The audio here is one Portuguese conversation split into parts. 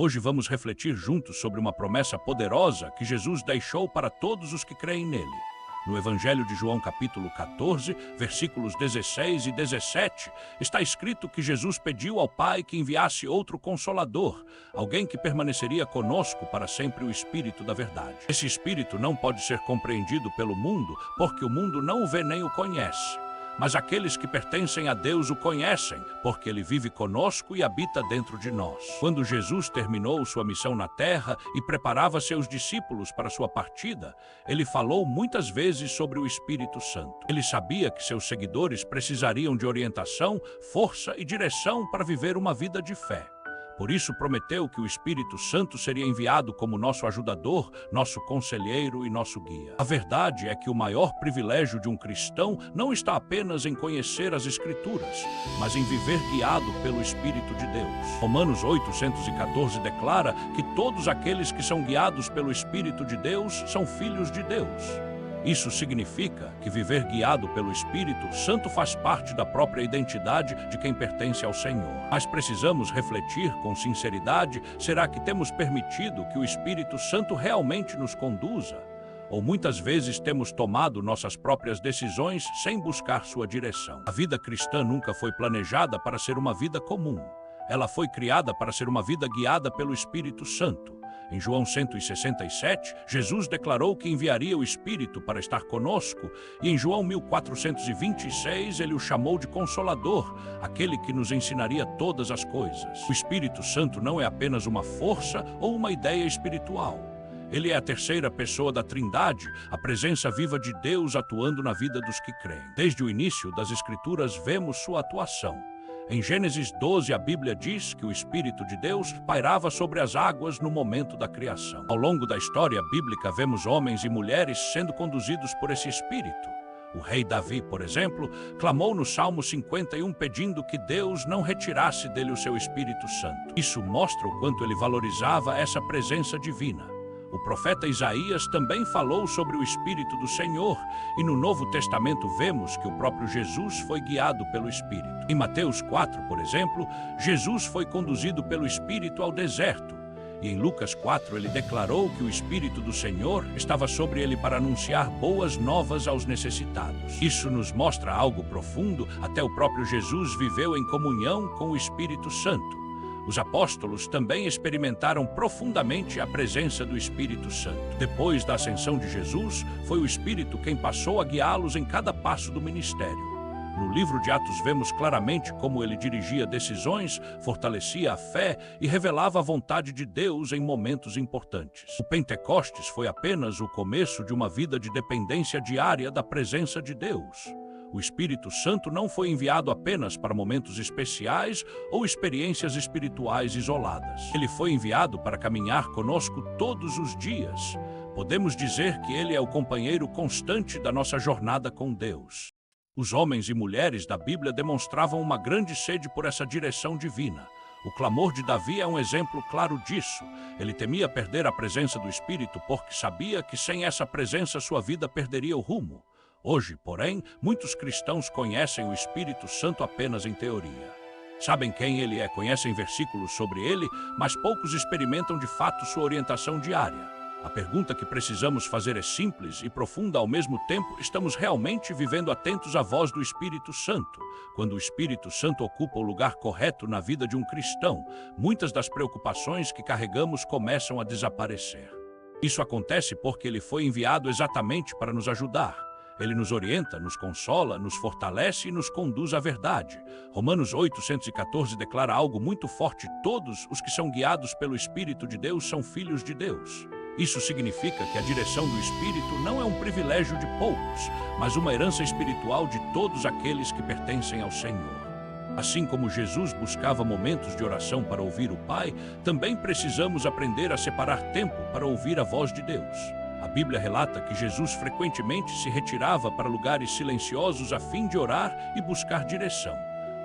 Hoje vamos refletir juntos sobre uma promessa poderosa que Jesus deixou para todos os que creem nele. No Evangelho de João, capítulo 14, versículos 16 e 17, está escrito que Jesus pediu ao Pai que enviasse outro Consolador, alguém que permaneceria conosco para sempre, o Espírito da Verdade. Esse Espírito não pode ser compreendido pelo mundo, porque o mundo não o vê nem o conhece. Mas aqueles que pertencem a Deus o conhecem, porque ele vive conosco e habita dentro de nós. Quando Jesus terminou sua missão na terra e preparava seus discípulos para sua partida, ele falou muitas vezes sobre o Espírito Santo. Ele sabia que seus seguidores precisariam de orientação, força e direção para viver uma vida de fé. Por isso prometeu que o Espírito Santo seria enviado como nosso ajudador, nosso conselheiro e nosso guia. A verdade é que o maior privilégio de um cristão não está apenas em conhecer as Escrituras, mas em viver guiado pelo Espírito de Deus. Romanos 8:114 declara que todos aqueles que são guiados pelo Espírito de Deus são filhos de Deus. Isso significa que viver guiado pelo Espírito Santo faz parte da própria identidade de quem pertence ao Senhor. Mas precisamos refletir com sinceridade: será que temos permitido que o Espírito Santo realmente nos conduza? Ou muitas vezes temos tomado nossas próprias decisões sem buscar sua direção? A vida cristã nunca foi planejada para ser uma vida comum. Ela foi criada para ser uma vida guiada pelo Espírito Santo. Em João 167, Jesus declarou que enviaria o Espírito para estar conosco, e em João 1426 ele o chamou de Consolador, aquele que nos ensinaria todas as coisas. O Espírito Santo não é apenas uma força ou uma ideia espiritual. Ele é a terceira pessoa da Trindade, a presença viva de Deus atuando na vida dos que creem. Desde o início das Escrituras vemos sua atuação. Em Gênesis 12, a Bíblia diz que o Espírito de Deus pairava sobre as águas no momento da criação. Ao longo da história bíblica, vemos homens e mulheres sendo conduzidos por esse Espírito. O rei Davi, por exemplo, clamou no Salmo 51 pedindo que Deus não retirasse dele o seu Espírito Santo. Isso mostra o quanto ele valorizava essa presença divina. O profeta Isaías também falou sobre o Espírito do Senhor, e no Novo Testamento vemos que o próprio Jesus foi guiado pelo Espírito. Em Mateus 4, por exemplo, Jesus foi conduzido pelo Espírito ao deserto, e em Lucas 4 ele declarou que o Espírito do Senhor estava sobre ele para anunciar boas novas aos necessitados. Isso nos mostra algo profundo: até o próprio Jesus viveu em comunhão com o Espírito Santo. Os apóstolos também experimentaram profundamente a presença do Espírito Santo. Depois da ascensão de Jesus, foi o Espírito quem passou a guiá-los em cada passo do ministério. No livro de Atos vemos claramente como ele dirigia decisões, fortalecia a fé e revelava a vontade de Deus em momentos importantes. O Pentecostes foi apenas o começo de uma vida de dependência diária da presença de Deus. O Espírito Santo não foi enviado apenas para momentos especiais ou experiências espirituais isoladas. Ele foi enviado para caminhar conosco todos os dias. Podemos dizer que ele é o companheiro constante da nossa jornada com Deus. Os homens e mulheres da Bíblia demonstravam uma grande sede por essa direção divina. O clamor de Davi é um exemplo claro disso. Ele temia perder a presença do Espírito porque sabia que sem essa presença sua vida perderia o rumo. Hoje, porém, muitos cristãos conhecem o Espírito Santo apenas em teoria. Sabem quem ele é, conhecem versículos sobre ele, mas poucos experimentam de fato sua orientação diária. A pergunta que precisamos fazer é simples e profunda ao mesmo tempo: estamos realmente vivendo atentos à voz do Espírito Santo? Quando o Espírito Santo ocupa o lugar correto na vida de um cristão, muitas das preocupações que carregamos começam a desaparecer. Isso acontece porque ele foi enviado exatamente para nos ajudar. Ele nos orienta, nos consola, nos fortalece e nos conduz à verdade. Romanos 8:114 declara algo muito forte: todos os que são guiados pelo Espírito de Deus são filhos de Deus. Isso significa que a direção do Espírito não é um privilégio de poucos, mas uma herança espiritual de todos aqueles que pertencem ao Senhor. Assim como Jesus buscava momentos de oração para ouvir o Pai, também precisamos aprender a separar tempo para ouvir a voz de Deus. A Bíblia relata que Jesus frequentemente se retirava para lugares silenciosos a fim de orar e buscar direção.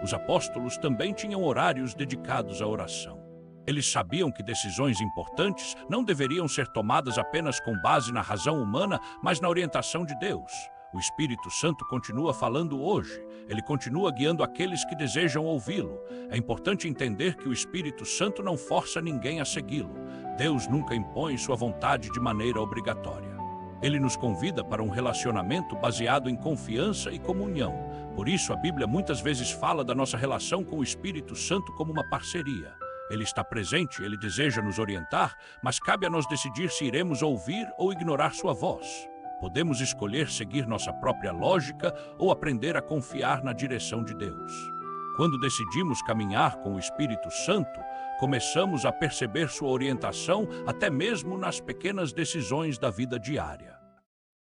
Os apóstolos também tinham horários dedicados à oração. Eles sabiam que decisões importantes não deveriam ser tomadas apenas com base na razão humana, mas na orientação de Deus. O Espírito Santo continua falando hoje. Ele continua guiando aqueles que desejam ouvi-lo. É importante entender que o Espírito Santo não força ninguém a segui-lo. Deus nunca impõe sua vontade de maneira obrigatória. Ele nos convida para um relacionamento baseado em confiança e comunhão. Por isso, a Bíblia muitas vezes fala da nossa relação com o Espírito Santo como uma parceria. Ele está presente, ele deseja nos orientar, mas cabe a nós decidir se iremos ouvir ou ignorar sua voz. Podemos escolher seguir nossa própria lógica ou aprender a confiar na direção de Deus. Quando decidimos caminhar com o Espírito Santo, começamos a perceber sua orientação até mesmo nas pequenas decisões da vida diária.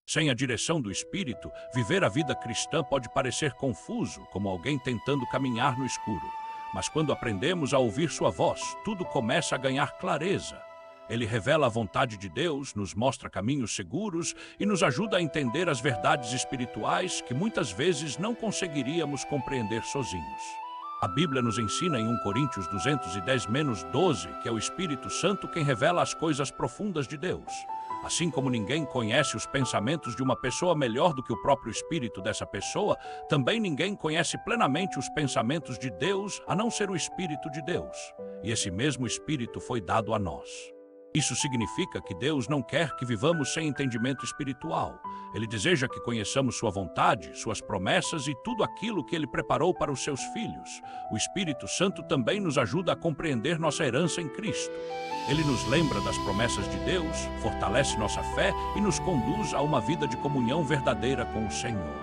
Sem a direção do Espírito, viver a vida cristã pode parecer confuso, como alguém tentando caminhar no escuro. Mas quando aprendemos a ouvir sua voz, tudo começa a ganhar clareza. Ele revela a vontade de Deus, nos mostra caminhos seguros e nos ajuda a entender as verdades espirituais que muitas vezes não conseguiríamos compreender sozinhos. A Bíblia nos ensina em 1 Coríntios 210-12 que é o Espírito Santo quem revela as coisas profundas de Deus. Assim como ninguém conhece os pensamentos de uma pessoa melhor do que o próprio espírito dessa pessoa, também ninguém conhece plenamente os pensamentos de Deus a não ser o Espírito de Deus. E esse mesmo Espírito foi dado a nós. Isso significa que Deus não quer que vivamos sem entendimento espiritual. Ele deseja que conheçamos sua vontade, suas promessas e tudo aquilo que Ele preparou para os seus filhos. O Espírito Santo também nos ajuda a compreender nossa herança em Cristo. Ele nos lembra das promessas de Deus, fortalece nossa fé e nos conduz a uma vida de comunhão verdadeira com o Senhor.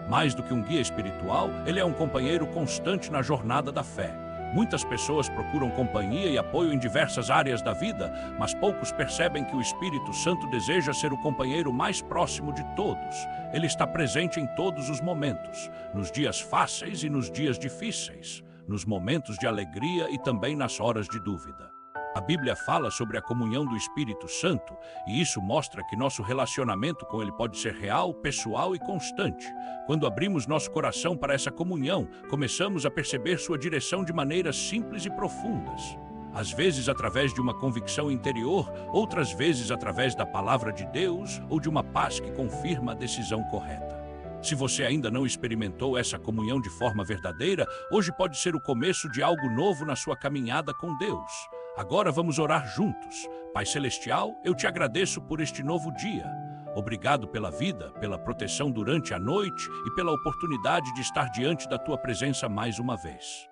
Mais do que um guia espiritual, Ele é um companheiro constante na jornada da fé. Muitas pessoas procuram companhia e apoio em diversas áreas da vida, mas poucos percebem que o Espírito Santo deseja ser o companheiro mais próximo de todos. Ele está presente em todos os momentos, nos dias fáceis e nos dias difíceis, nos momentos de alegria e também nas horas de dúvida. A Bíblia fala sobre a comunhão do Espírito Santo, e isso mostra que nosso relacionamento com Ele pode ser real, pessoal e constante. Quando abrimos nosso coração para essa comunhão, começamos a perceber sua direção de maneiras simples e profundas. Às vezes através de uma convicção interior, outras vezes através da palavra de Deus ou de uma paz que confirma a decisão correta. Se você ainda não experimentou essa comunhão de forma verdadeira, hoje pode ser o começo de algo novo na sua caminhada com Deus. Agora vamos orar juntos. Pai Celestial, eu te agradeço por este novo dia. Obrigado pela vida, pela proteção durante a noite e pela oportunidade de estar diante da tua presença mais uma vez.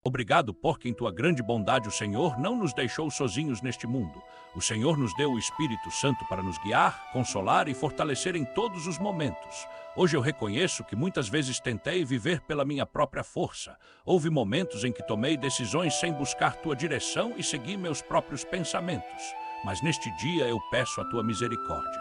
Obrigado porque em tua grande bondade o Senhor não nos deixou sozinhos neste mundo. O Senhor nos deu o Espírito Santo para nos guiar, consolar e fortalecer em todos os momentos. Hoje eu reconheço que muitas vezes tentei viver pela minha própria força. Houve momentos em que tomei decisões sem buscar tua direção e segui meus próprios pensamentos. Mas neste dia eu peço a tua misericórdia.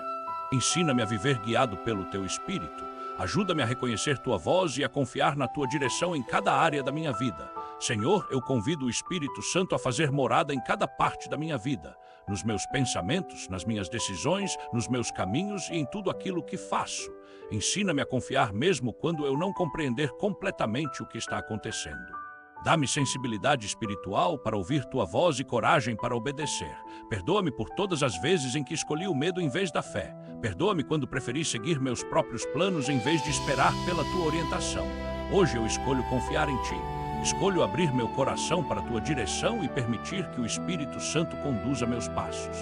Ensina-me a viver guiado pelo teu Espírito. Ajuda-me a reconhecer tua voz e a confiar na tua direção em cada área da minha vida. Senhor, eu convido o Espírito Santo a fazer morada em cada parte da minha vida, nos meus pensamentos, nas minhas decisões, nos meus caminhos e em tudo aquilo que faço. Ensina-me a confiar mesmo quando eu não compreender completamente o que está acontecendo. Dá-me sensibilidade espiritual para ouvir tua voz e coragem para obedecer. Perdoa-me por todas as vezes em que escolhi o medo em vez da fé. Perdoa-me quando preferi seguir meus próprios planos em vez de esperar pela tua orientação. Hoje eu escolho confiar em ti. Escolho abrir meu coração para a tua direção e permitir que o Espírito Santo conduza meus passos.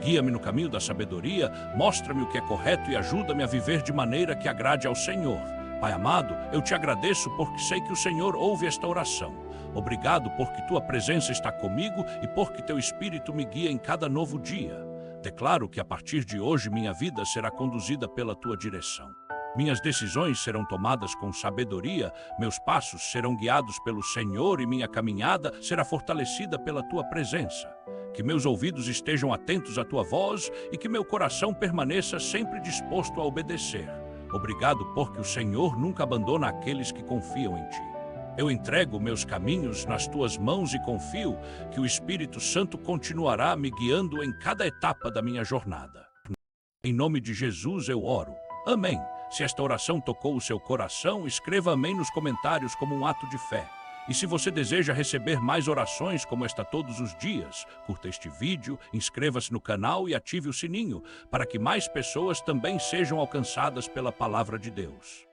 Guia-me no caminho da sabedoria, mostra-me o que é correto e ajuda-me a viver de maneira que agrade ao Senhor. Pai amado, eu te agradeço porque sei que o Senhor ouve esta oração. Obrigado porque tua presença está comigo e porque teu Espírito me guia em cada novo dia. Declaro que a partir de hoje minha vida será conduzida pela tua direção. Minhas decisões serão tomadas com sabedoria, meus passos serão guiados pelo Senhor e minha caminhada será fortalecida pela tua presença. Que meus ouvidos estejam atentos à tua voz e que meu coração permaneça sempre disposto a obedecer. Obrigado porque o Senhor nunca abandona aqueles que confiam em ti. Eu entrego meus caminhos nas tuas mãos e confio que o Espírito Santo continuará me guiando em cada etapa da minha jornada. Em nome de Jesus eu oro. Amém. Se esta oração tocou o seu coração, escreva amém nos comentários como um ato de fé. E se você deseja receber mais orações como esta todos os dias, curta este vídeo, inscreva-se no canal e ative o sininho para que mais pessoas também sejam alcançadas pela palavra de Deus.